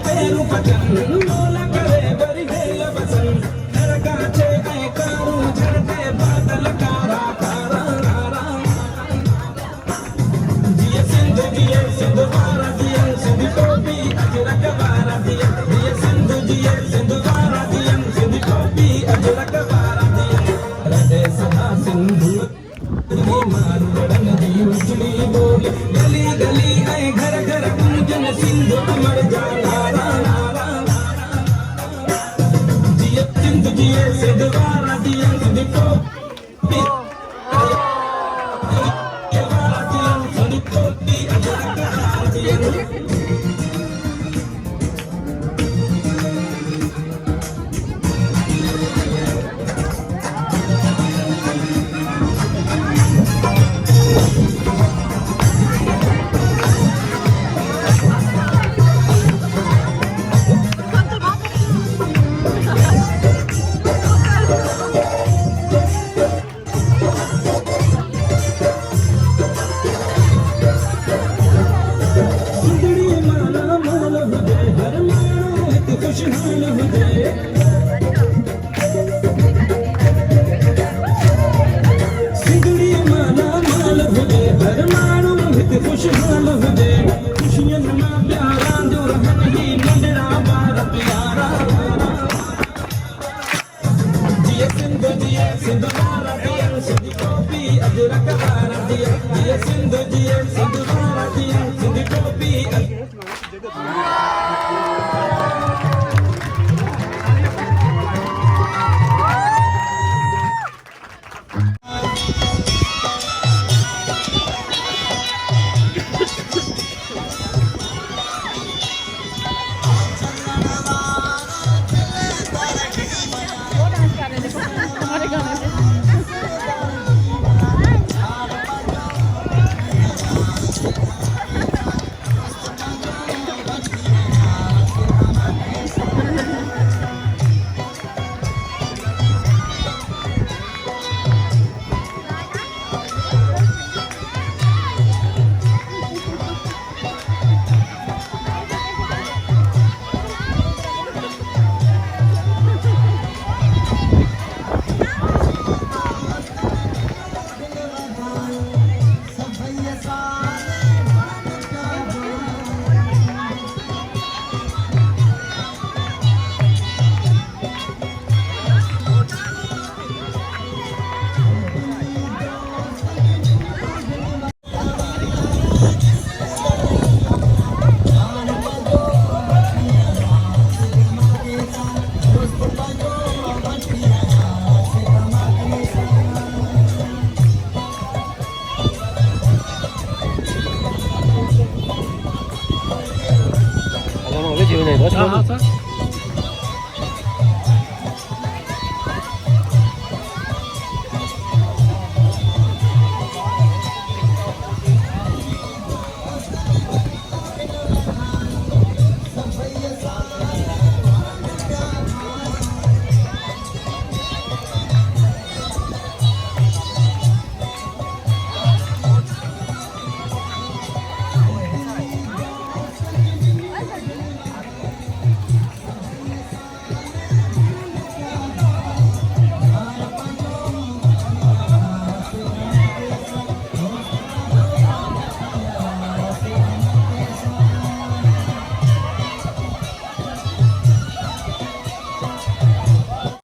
Peru पतन मोला करे बरी हेल बसन नरकाचे ऐकारू झडते बादल कारा कारा जिये सिंधु वारा दियन सिंधु टोपी अजरक वारा दियन जिये सिंधु वारा दियन सिंधु टोपी अजरक वारा दियन रहे सदा सिंधु मारू बड़न दी उजली बोली गली गली ऐ घर घर गुंजन सिंधु अमर जाना जिये सिंधु वारा दियन सिंधु टोपी वारा दियन सिंधु टोपी अजरक वारा दियन खुशहाल हो जाए सिंगड़ी माला माल हो जाए हर मानो हित खुशहाल हो जाए खुशियन ना प्यारा जो रहन ही नंदड़ा बार प्यारा जिये सिंधु वारा दियन सिंधु टोपी अजरक वारा दियन जिये सिंधु वारा दियन सिंधु टोपी हाँ सर